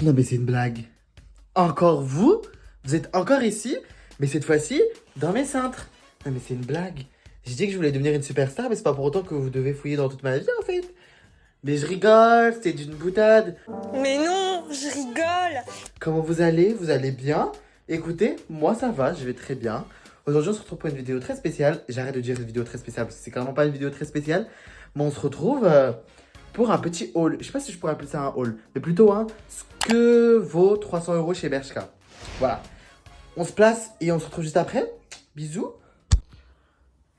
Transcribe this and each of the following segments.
Non mais c'est une blague. Encore vous? Vous êtes encore ici? Mais cette fois-ci, dans mes cintres. Non mais c'est une blague. J'ai dit que je voulais devenir une superstar, mais c'est pas pour autant que vous devez fouiller dans toute ma vie en fait. Mais je rigole, c'était d'une boutade. Mais non, je rigole. Comment vous allez? Vous allez bien? Écoutez, moi ça va, je vais très bien. Aujourd'hui on se retrouve pour une vidéo très spéciale. J'arrête de dire une vidéo très spéciale parce que c'est clairement pas une vidéo très spéciale. Mais on se retrouve pour un petit haul. Je sais pas si je pourrais appeler ça un haul, mais plutôt ce que vaut 300 € chez Bershka. Voilà. On se place et on se retrouve juste après. Bisous.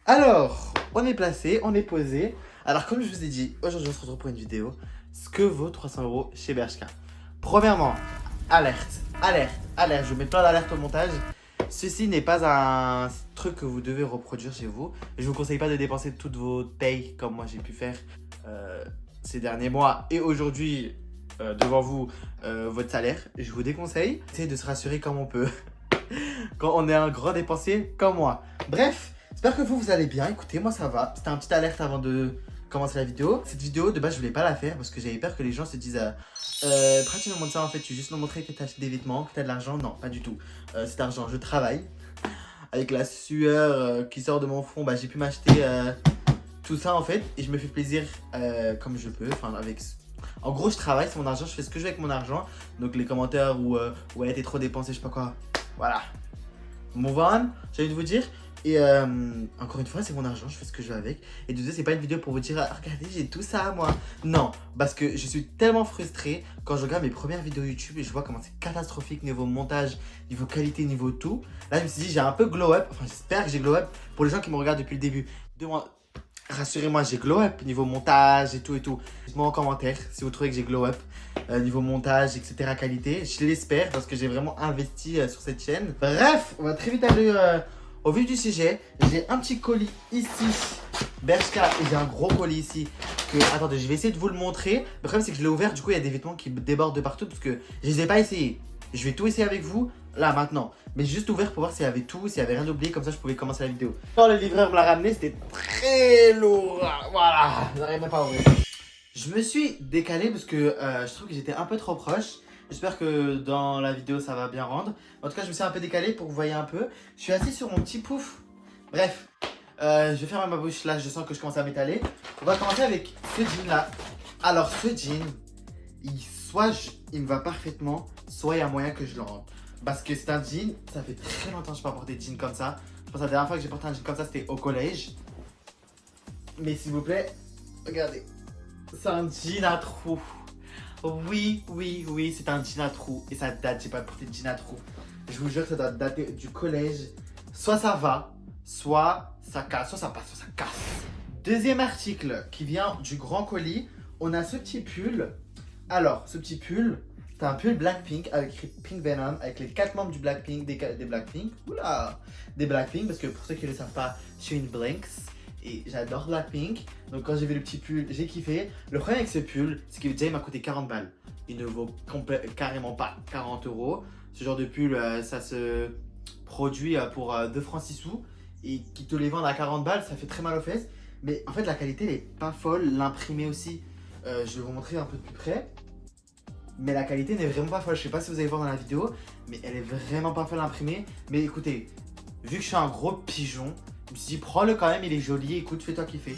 Alors, on est placé, on est posé. Alors comme je vous ai dit, aujourd'hui on se retrouve pour une vidéo. Ce que vaut 300 € chez Bershka. Premièrement, alerte, alerte, alerte. Je mets plein d'alertes au montage. Ceci n'est pas un truc que vous devez reproduire chez vous. Je vous conseille pas de dépenser toutes vos payes comme moi j'ai pu faire ces derniers mois et aujourd'hui devant vous votre salaire. Je vous déconseille. Essayez de se rassurer comme on peut quand on est un grand dépensier comme moi. Bref, j'espère que vous allez bien. Écoutez, moi ça va. C'était un petit alerte avant de commencer la vidéo. Cette vidéo de base je voulais pas la faire parce que j'avais peur que les gens se disent pourquoi tu me montres ça en fait, tu veux juste nous montrer que tu as acheté des vêtements, que tu as de l'argent. Non, pas du tout. Cet argent, je travaille. Avec la sueur qui sort de mon front, bah, j'ai pu m'acheter tout ça en fait. Et je me fais plaisir comme je peux. Enfin, avec... En gros, je travaille, c'est mon argent, je fais ce que je veux avec mon argent. Donc les commentaires où ouais, t'es trop dépensé, je sais pas quoi. Voilà. Move on, j'ai envie de vous dire. Et encore une fois, c'est mon argent, je fais ce que je veux avec. Et de deux, c'est pas une vidéo pour vous dire ah, regardez, j'ai tout ça moi. Non, parce que je suis tellement frustré quand je regarde mes premières vidéos YouTube et je vois comment c'est catastrophique niveau montage, niveau qualité, niveau tout. Là, je me suis dit, j'ai un peu glow up. Enfin, j'espère que j'ai glow up pour les gens qui me regardent depuis le début. Rassurez-moi, j'ai glow up niveau montage et tout et tout. Dites-moi en commentaire si vous trouvez que j'ai glow up niveau montage, etc. qualité. Je l'espère parce que j'ai vraiment investi sur cette chaîne. Bref, on va très vite aller au vif du sujet. J'ai un petit colis ici, Bershka, et j'ai un gros colis ici. Attendez, je vais essayer de vous le montrer. Le problème, c'est que je l'ai ouvert, du coup, il y a des vêtements qui débordent de partout parce que je les ai pas essayés. Je vais tout essayer avec vous, là, maintenant. Mais j'ai juste ouvert pour voir s'il y avait tout, s'il y avait rien oublié, comme ça je pouvais commencer la vidéo. Quand le livreur me l'a ramené, c'était très lourd. Voilà, j'arrive même pas à ouvrir. Je me suis décalé parce que je trouve que j'étais un peu trop proche. J'espère que dans la vidéo ça va bien rendre. En tout cas, je me suis un peu décalé pour que vous voyez un peu. Je suis assis sur mon petit pouf. Bref, je vais fermer ma bouche là, je sens que je commence à m'étaler. On va commencer avec ce jean là. Alors, ce jean, il me va parfaitement, soit il y a moyen que je le rende. Parce que c'est un jean, ça fait très longtemps que je n'ai pas porté de jean comme ça. Je pense que la dernière fois que j'ai porté un jean comme ça, c'était au collège. Mais s'il vous plaît, regardez. C'est un jean à trous. Oui, oui, oui, c'est un jean à trous. Et ça date, j'ai pas porté de jean à trous. Je vous jure que ça doit dater du collège. Soit ça va, soit ça casse, soit ça passe, soit ça casse. Deuxième article qui vient du grand colis. On a ce petit pull. Alors, ce petit pull, c'est un pull Blackpink avec écrit Pink Venom, avec les 4 membres du Blackpink, des Blackpink. Oula, des Blackpink, parce que pour ceux qui ne le savent pas, je suis une Blinks. Et j'adore Blackpink, donc quand j'ai vu le petit pull, j'ai kiffé. Le problème avec ce pull, c'est que déjà il m'a coûté 40 balles. Il ne vaut carrément pas 40 €. Ce genre de pull, ça se produit pour 2 francs 6 sous. Et qui te les vendent à 40 balles, ça fait très mal aux fesses. Mais en fait la qualité elle est pas folle, l'imprimé aussi. Je vais vous montrer un peu de plus près. Mais la qualité n'est vraiment pas folle, je sais pas si vous allez voir dans la vidéo. Mais elle est vraiment pas folle imprimée. Mais écoutez, vu que je suis un gros pigeon, je me suis dit, prends-le quand même, il est joli, écoute, fais-toi kiffer.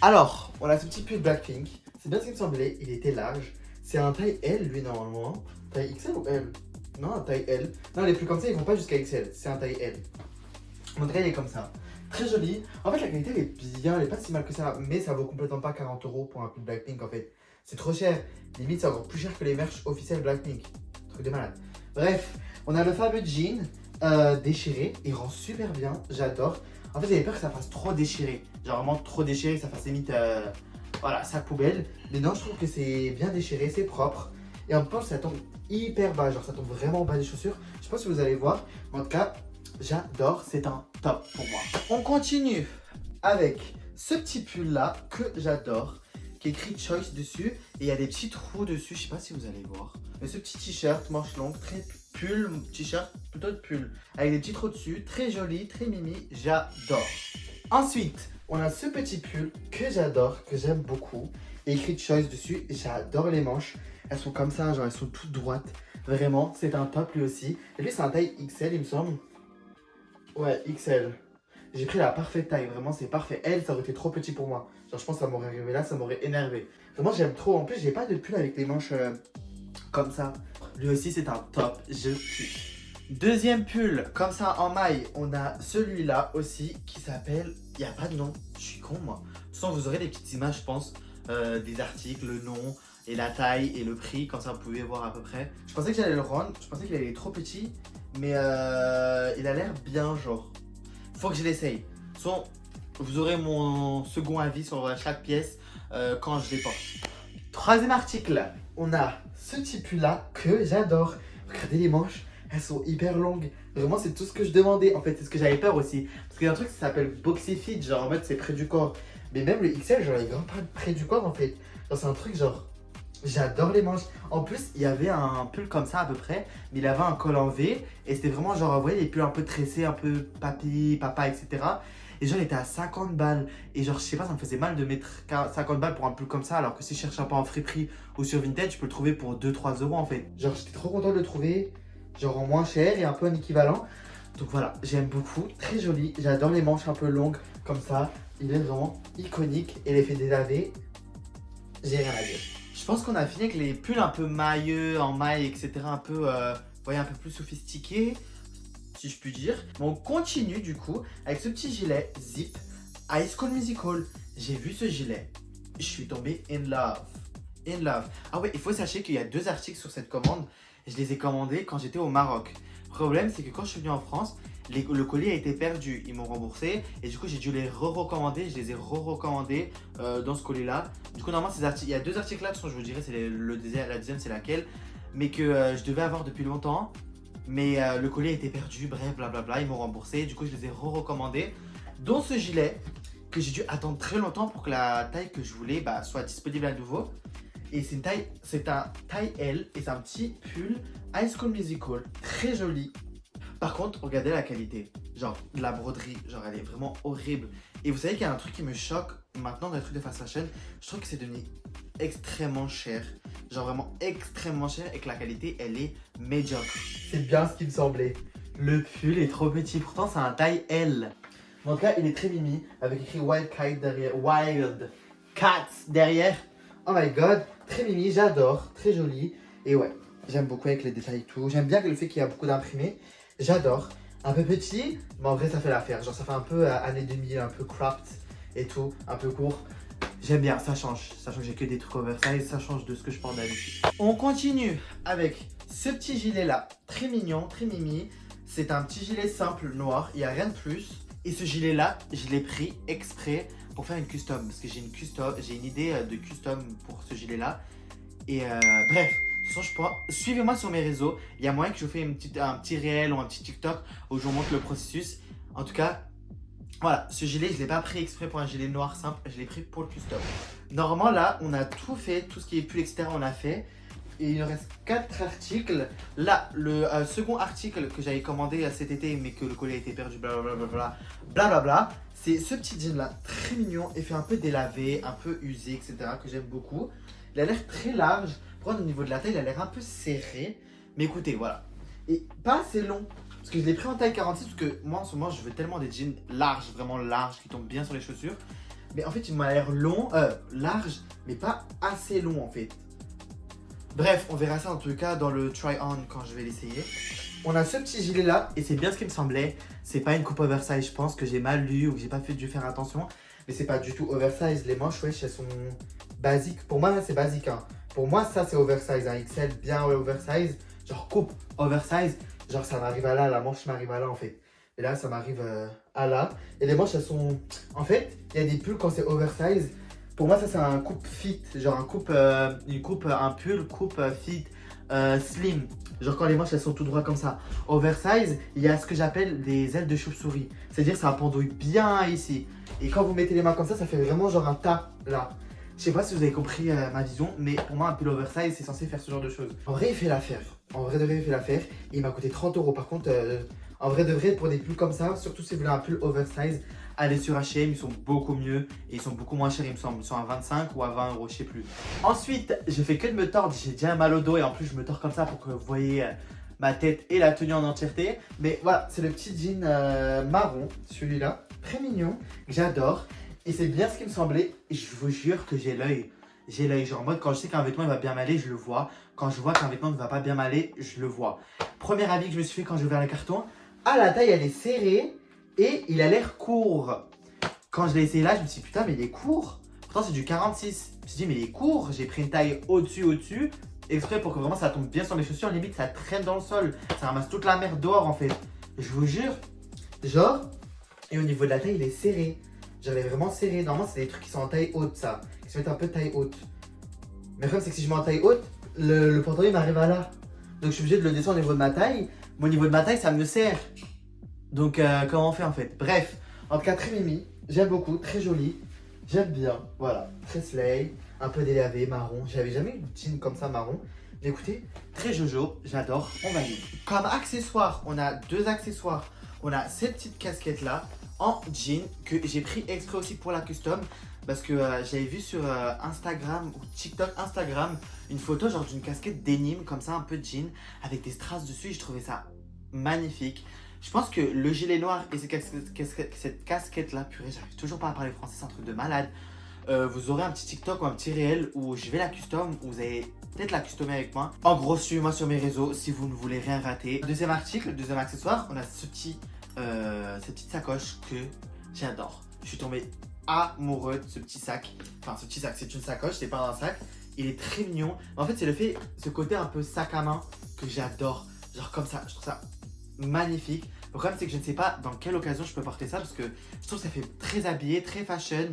Alors, on a ce petit pull Blackpink. C'est bien ce qu'il me semblait, il était large. C'est un taille L, lui, normalement. Taille XL ou L? Non, un taille L. Non, les plus comme ça, ils vont pas jusqu'à XL. C'est un taille L. Mon taille, il est comme ça. Très joli. En fait, la qualité, elle est bien, elle est pas si mal que ça. Mais ça vaut complètement pas 40 € pour un pull Blackpink, en fait. C'est trop cher. Limite, c'est encore plus cher que les merch officiels Blackpink. Truc de malade. Bref, on a le fameux jean déchiré. Il rend super bien, j'adore. En fait, j'avais peur que ça fasse trop déchiré. Genre vraiment trop déchiré, que ça fasse limite voilà, sac poubelle. Mais non, je trouve que c'est bien déchiré, c'est propre. Et en même temps, ça tombe hyper bas. Genre, ça tombe vraiment bas des chaussures. Je sais pas si vous allez voir. Mais en tout cas, j'adore. C'est un top pour moi. On continue avec ce petit pull là que j'adore. Qui est écrit Choice dessus. Et il y a des petits trous dessus. Je sais pas si vous allez voir. Mais ce petit t-shirt, manche longue, très pull, t-shirt, plutôt de pull. Avec des petits trous dessus. Très joli, très mimi. J'adore. Ensuite, On a ce petit pull que j'adore, que j'aime beaucoup. Et écrit Choice dessus. J'adore les manches. Elles sont comme ça, genre elles sont toutes droites. Vraiment, c'est un top lui aussi. Et lui, c'est un taille XL, il me semble. Ouais, XL. J'ai pris la parfaite taille, vraiment, c'est parfait. Elle, ça aurait été trop petit pour moi. Genre, je pense que ça m'aurait arrivé là, ça m'aurait énervé. Vraiment, j'aime trop. En plus, j'ai pas de pull avec les manches comme ça. Lui aussi, c'est un top. Je kiffe. Deuxième pull, comme ça en maille, on a celui-là aussi qui s'appelle. Il n'y a pas de nom, je suis con moi. De toute façon, vous aurez des petites images, je pense, des articles, le nom et la taille et le prix, comme ça vous pouvez voir à peu près. Je pensais que j'allais le rendre, je pensais qu'il allait être trop petit, mais il a l'air bien, genre. Faut que je l'essaye. De toute façon, vous aurez mon second avis sur chaque pièce quand je les porte. Troisième article, on a ce petit pull là que j'adore. Regardez les manches. Elles sont hyper longues. Vraiment, c'est tout ce que je demandais. En fait, c'est ce que j'avais peur aussi. Parce qu'il y a un truc qui s'appelle Boxy Fit. Genre, en mode, c'est près du corps. Mais même le XL, genre, il est vraiment pas près du corps, en fait. Genre, c'est un truc, genre, j'adore les manches. En plus, il y avait un pull comme ça, à peu près. Mais il avait un col en V. Et c'était vraiment, genre, vous voyez, les pulls un peu tressés, un peu papy, papa, etc. Et genre, il était à 50 balles. Et genre, je sais pas, ça me faisait mal de mettre 50 balles pour un pull comme ça. Alors que si je cherche un peu en friperie ou sur Vinted, je peux le trouver pour 2-3 euros, en fait. Genre, j'étais trop content de le trouver. Genre en moins cher et un peu un équivalent. Donc voilà, j'aime beaucoup, très joli. J'adore les manches un peu longues comme ça. Il est vraiment iconique et l'effet délavé, j'ai rien à dire. Je pense qu'on a fini avec les pulls un peu mailleux, en maille, etc. Un peu, vous voyez, un peu plus sophistiqués, si je puis dire. Mais on continue du coup avec ce petit gilet zip High School Musical. J'ai vu ce gilet, je suis tombé in love. In love. Ah ouais, il faut sachez qu'il y a 2 articles sur cette commande. Je les ai commandés quand j'étais au Maroc. Le problème, c'est que quand je suis venu en France, le colis a été perdu. Ils m'ont remboursé et du coup, j'ai dû les re-recommander. Je les ai re-recommandés dans ce colis-là. Du coup, normalement, ces articles, il y a 2 articles là. De toute façon, je vous dirai, c'est la deuxième, c'est laquelle. Mais que je devais avoir depuis longtemps. Mais le colis a été perdu. Bref, blablabla. Ils m'ont remboursé. Du coup, je les ai re-recommandés. Dont ce gilet que j'ai dû attendre très longtemps pour que la taille que je voulais soit disponible à nouveau. Et c'est un taille L et c'est un petit pull High School Musical, très joli. Par contre, regardez la qualité, genre la broderie, genre elle est vraiment horrible. Et vous savez qu'il y a un truc qui me choque maintenant dans les trucs de fast fashion, je trouve que c'est devenu extrêmement cher, genre vraiment extrêmement cher et que la qualité elle est médiocre. C'est bien ce qui me semblait. Le pull est trop petit, pourtant c'est un taille L. En tout cas, il est très mimi avec écrit Wild Cats derrière. Oh my god, très mimi, j'adore, très joli. Et ouais, j'aime beaucoup avec les détails et tout. J'aime bien le fait qu'il y a beaucoup d'imprimés. J'adore. Un peu petit, mais en vrai ça fait l'affaire. Genre ça fait un peu année 2000, un peu cropped et tout, un peu court. J'aime bien, ça change. Sachant que j'ai que des trucs oversize, ça change de ce que je porte d'habitude. On continue avec ce petit gilet là, très mignon, très mimi. C'est un petit gilet simple noir, il n'y a rien de plus. Et ce gilet là, je l'ai pris exprès pour faire une custom, parce que j'ai une idée de custom pour ce gilet là. Et bref, de toute façon, suivez-moi sur mes réseaux. Il y a moyen que je vous fasse un petit réel ou un petit TikTok où je vous montre le processus. En tout cas, voilà, ce gilet, je ne l'ai pas pris exprès pour un gilet noir simple, je l'ai pris pour le custom. Normalement, là, on a tout fait, tout ce qui est pull extérieur, on a fait. Et il nous reste 4 articles. Là, le second article que j'avais commandé cet été, mais que le colis a été perdu, blablabla. C'est ce petit jean là, très mignon, et fait un peu délavé, un peu usé, etc. que j'aime beaucoup. Il a l'air très large. Par contre, au niveau de la taille, il a l'air un peu serré. Mais écoutez, voilà. Et pas assez long. Parce que je l'ai pris en taille 46, parce que moi en ce moment, je veux tellement des jeans larges, vraiment larges, qui tombent bien sur les chaussures. Mais en fait, il m'a l'air large, mais pas assez long en fait. Bref, on verra ça en tout cas dans le try-on quand je vais l'essayer. On a ce petit gilet là, et c'est bien ce qui me semblait. C'est pas une coupe oversize, je pense que j'ai mal lu ou que j'ai pas dû faire attention. Mais c'est pas du tout oversize. Les manches, wesh, elles sont basiques. Pour moi, là, c'est basique. Hein. Pour moi, ça, c'est oversize. Un XL bien oversize. Genre coupe oversize. Genre, ça m'arrive à là. La manche m'arrive à là, en fait. Et là, ça m'arrive à là. Et les manches, elles sont... En fait, il y a des pulls quand c'est oversize. Pour moi, ça, c'est un coupe fit. Genre, un pull coupe fit slim. Genre, quand les manches, elles sont tout droit comme ça. Oversize, il y a ce que j'appelle des ailes de chauve-souris. C'est-à-dire, ça pendouille bien ici. Et quand vous mettez les mains comme ça fait vraiment genre un tas là. Je sais pas si vous avez compris ma vision, mais pour moi un pull oversize c'est censé faire ce genre de choses. En vrai il fait l'affaire. En vrai de vrai il fait l'affaire. Il m'a coûté 30 €. Par contre En vrai de vrai, pour des pulls comme ça, surtout si vous voulez un pull oversize, allez sur H&M, ils sont beaucoup mieux et ils sont beaucoup moins chers, il me semble. Ils sont à 25 ou à 20 euros, je sais plus. Ensuite, je fais que de me tordre, j'ai déjà mal au dos et en plus je me tords comme ça pour que vous voyez ma tête et la tenue en entièreté. Mais voilà, c'est le petit jean marron, celui-là, très mignon, que j'adore. Et c'est bien ce qui me semblait. Et je vous jure que j'ai l'œil. J'ai l'œil, genre en mode quand je sais qu'un vêtement il va bien m'aller, je le vois. Quand je vois qu'un vêtement ne va pas bien m'aller, je le vois. Premier avis que je me suis fait quand j'ai ouvert le carton. Ah, la taille elle est serrée et il a l'air court. Quand je l'ai essayé là, je me suis dit putain, mais il est court. Pourtant, c'est du 46. Je me suis dit, mais il est court. J'ai pris une taille au-dessus, exprès pour que vraiment ça tombe bien sur mes chaussures. Limite, ça traîne dans le sol. Ça ramasse toute la merde dehors en fait. Je vous jure. Genre, et au niveau de la taille, il est serré. J'avais vraiment serré. Normalement, c'est des trucs qui sont en taille haute, ça. Qui se mettent un peu taille haute. Mais le problème, c'est que si je mets en taille haute, le pantalon il m'arrive à là. Donc, je suis obligé de le descendre au niveau de ma taille. Mais au niveau de ma taille, ça me serre. Donc, comment on fait en fait? Bref, en tout cas, très mimi. J'aime beaucoup, très joli. J'aime bien. Voilà, très slay. Un peu délavé, marron. J'avais jamais eu de jean comme ça, marron. Mais écoutez, très jojo. J'adore. On valide. Comme accessoire, on a deux accessoires. On a cette petite casquette là en jean que j'ai pris exprès aussi pour la custom parce que j'avais vu sur Instagram ou TikTok Instagram une photo genre d'une casquette denim comme ça un peu jean avec des strass dessus et je trouvais ça magnifique. Je pense que le gilet noir et cette casquette là, purée, j'arrive toujours pas à parler français, c'est un truc de malade. Vous aurez un petit TikTok ou un petit réel où je vais la custom, où vous allez peut-être la customer avec moi. En gros, suivez-moi sur mes réseaux si vous ne voulez rien rater. Deuxième article, deuxième accessoire, on a cette petite sacoche que j'adore. Je suis tombé amoureux de ce petit sac. Enfin, ce petit sac, c'est une sacoche, c'est pas un sac. Il est très mignon. En fait, c'est ce côté un peu sac à main que j'adore. Genre comme ça, je trouve ça magnifique. Le problème, c'est que je ne sais pas dans quelle occasion je peux porter ça parce que je trouve que ça fait très habillé, très fashion.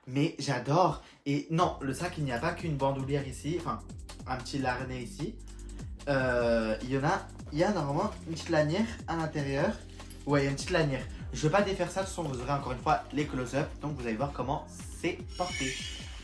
Mais j'adore. Et non, le sac, il n'y a pas qu'une bandoulière ici. Enfin, un petit larnet ici. Il y a normalement une petite lanière à l'intérieur. Ouais, il y a une petite lanière. Je ne vais pas défaire ça, de toute façon, vous aurez encore une fois les close-up. Donc, vous allez voir comment c'est porté.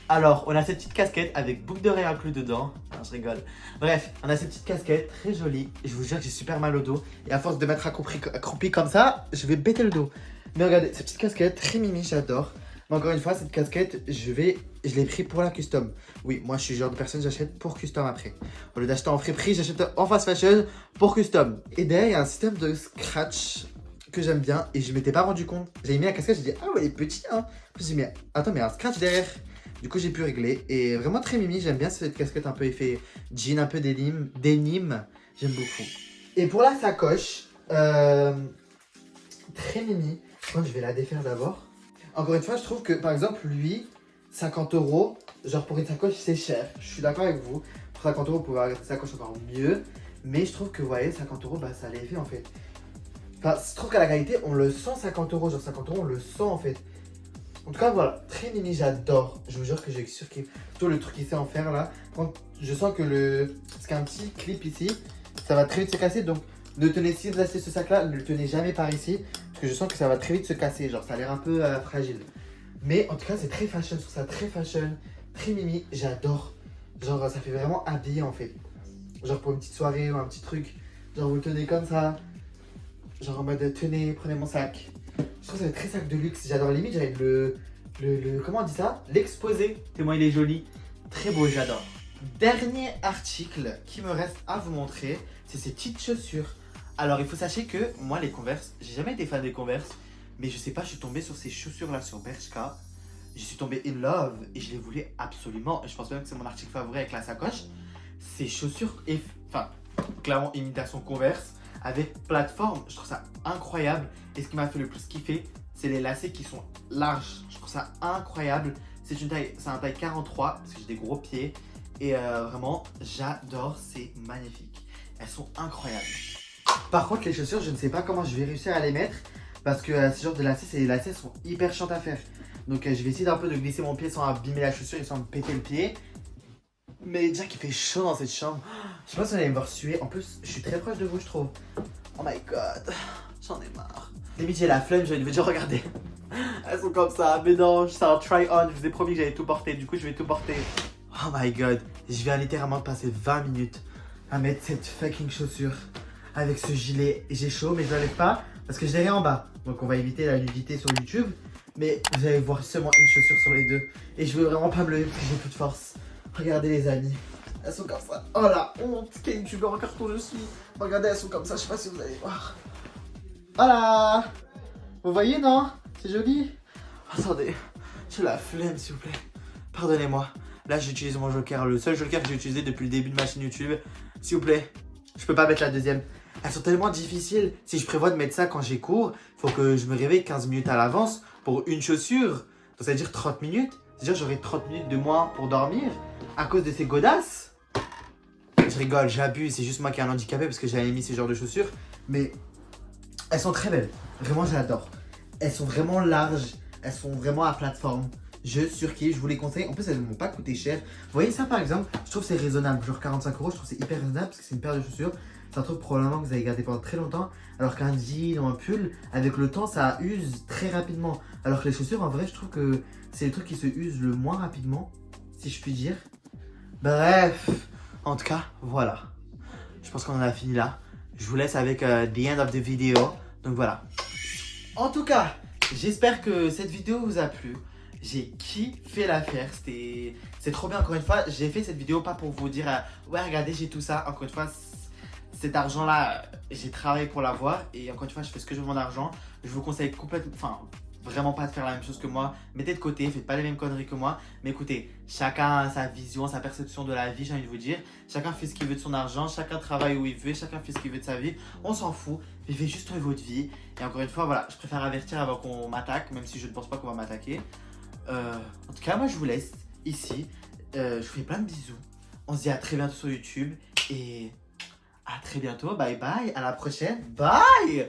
Alors, on a cette petite casquette avec boucle d'oreille inclus dedans. Non, je rigole. Bref, on a cette petite casquette très jolie. Je vous jure que j'ai super mal au dos. Et à force de m'être accroupi comme ça, je vais bêter le dos. Mais regardez, cette petite casquette très mimi, j'adore. Mais encore une fois, cette casquette, je l'ai pris pour la custom. Oui, moi je suis le genre de personne, j'achète pour custom après. Au lieu d'acheter en Friperie, j'achète en fast fashion pour custom. Et derrière, il y a un système de scratch que j'aime bien et je m'étais pas rendu compte. J'ai mis la casquette, j'ai dit ah ouais, il est petit hein. Puis j'ai dit mais attends, mais un scratch derrière. Du coup, j'ai pu régler et vraiment très mimi. J'aime bien cette casquette un peu effet jean, un peu denim. J'aime beaucoup. Et pour la sacoche, très mimi. Je crois que je vais la défaire d'abord. Encore une fois, je trouve que par exemple, lui, 50 €, genre pour une sacoche, c'est cher. Je suis d'accord avec vous. Pour 50 €, vous pouvez avoir une sacoche encore mieux. Mais je trouve que, vous voyez, 50 €, bah ça l'effet en fait. Enfin, je trouve qu'à la réalité, on le sent 50 €. Genre 50 €, on le sent en fait. En tout cas, voilà, très mimi, j'adore. Je vous jure que j'ai surkiffé. Plutôt le truc qu'il sait en faire là. Quand je sens que parce qu'il y a un petit clip ici, ça va très vite se casser. Donc, ne tenez, si vous achetez ce sac là, ne le tenez jamais par ici. Parce que je sens que ça va très vite se casser. Genre, ça a l'air un peu fragile. Mais en tout cas, c'est très fashion. Je trouve ça très fashion, très mimi. J'adore. Genre, ça fait vraiment habillé en fait. Genre pour une petite soirée ou un petit truc. Genre, vous le tenez comme ça. Genre en mode, tenez, prenez mon sac. Je trouve que ça va être très sac de luxe. J'adore limite, j'avais comment on dit ça? L'exposé. Tellement il est joli. Très beau, j'adore. Dernier article qui me reste à vous montrer, c'est ces petites chaussures. Alors il faut sachez que moi les Converse, j'ai jamais été fan des Converse, mais je sais pas, je suis tombé sur ces chaussures là sur Bershka. Je suis tombé in love et je les voulais absolument. Et je pense même que c'est mon article favori avec la sacoche. Ces chaussures, enfin clairement imitation Converse avec plateforme, je trouve ça incroyable. Et ce qui m'a fait le plus kiffer, c'est les lacets qui sont larges. Je trouve ça incroyable. C'est un taille 43 parce que j'ai des gros pieds. Et vraiment, j'adore, c'est magnifique. Elles sont incroyables. Par contre, les chaussures, je ne sais pas comment je vais réussir à les mettre. Parce que ce genre de lacets, les lacets sont hyper chiants à faire. Donc je vais essayer d'un peu de glisser mon pied sans abîmer la chaussure et sans me péter le pied. Mais déjà qu'il fait chaud dans cette chambre. Je sais pas si vous allez me voir suer. En plus, je suis très proche de vous, je trouve. Oh my god, j'en ai marre. Limite, j'ai la flemme, je vais déjà regarder. Elles sont comme ça. Mais non, c'est un try-on. Je vous ai promis que j'allais tout porter. Du coup, je vais tout porter. Oh my god, je viens littéralement de passer 20 minutes à mettre cette fucking chaussure. avec ce gilet. J'ai chaud, mais je l'enlève pas parce que je l'ai rien en bas. Donc on va éviter la nudité sur YouTube. Mais vous allez voir seulement une chaussure sur les deux. Et je veux vraiment pas me lever parce que j'ai plus de force. Regardez les amis. Elles sont comme ça. Oh la honte. Quel youtubeur en carton je suis. Regardez, elles sont comme ça. Je sais pas si vous allez voir. Voilà. Vous voyez, non? C'est joli. Attendez. J'ai la flemme, s'il vous plaît. Pardonnez-moi. Là, j'utilise mon joker. Le seul joker que j'ai utilisé depuis le début de ma chaîne YouTube. S'il vous plaît. Je peux pas mettre la deuxième. Elles sont tellement difficiles. Si je prévois de mettre ça quand j'ai cours, il faut que je me réveille 15 minutes à l'avance pour une chaussure. Donc ça veut dire 30 minutes. C'est-à-dire j'aurai 30 minutes de moins pour dormir à cause de ces godasses. Je rigole, j'abuse. C'est juste moi qui ai un handicapé parce que j'avais mis ces genres de chaussures. Mais elles sont très belles. Vraiment, j'adore. Elles sont vraiment larges. Elles sont vraiment à plateforme. Je surkiffe, je vous les conseille. En plus, elles ne m'ont pas coûté cher. Vous voyez ça par exemple, je trouve que c'est raisonnable. Genre 45 €, je trouve que c'est hyper raisonnable parce que c'est une paire de chaussures. C'est un truc probablement que vous avez gardé pendant très longtemps. Alors qu'un jean ou un pull, avec le temps, ça use très rapidement. Alors que les chaussures, en vrai, je trouve que c'est le truc qui se use le moins rapidement, si je puis dire. Bref, en tout cas, voilà. Je pense qu'on en a fini là. Je vous laisse avec the end of the video. Donc voilà. En tout cas, j'espère que cette vidéo vous a plu. J'ai kiffé la faire, c'est trop bien. Encore une fois, j'ai fait cette vidéo pas pour vous dire ouais regardez j'ai tout ça. Encore une fois, cet argent là, j'ai travaillé pour l'avoir. Et encore une fois, je fais ce que je veux de mon argent. Je vous conseille complètement, enfin vraiment pas de faire la même chose que moi. Mettez de côté, faites pas les mêmes conneries que moi. Mais écoutez, chacun a sa vision, sa perception de la vie, j'ai envie de vous dire. Chacun fait ce qu'il veut de son argent, chacun travaille où il veut, chacun fait ce qu'il veut de sa vie. On s'en fout, vivez juste votre vie. Et encore une fois, voilà, je préfère avertir avant qu'on m'attaque, même si je ne pense pas qu'on va m'attaquer. En tout cas, moi je vous laisse ici. Je vous fais plein de bisous. On se dit à très bientôt sur YouTube. Et à très bientôt. Bye bye. À la prochaine. Bye.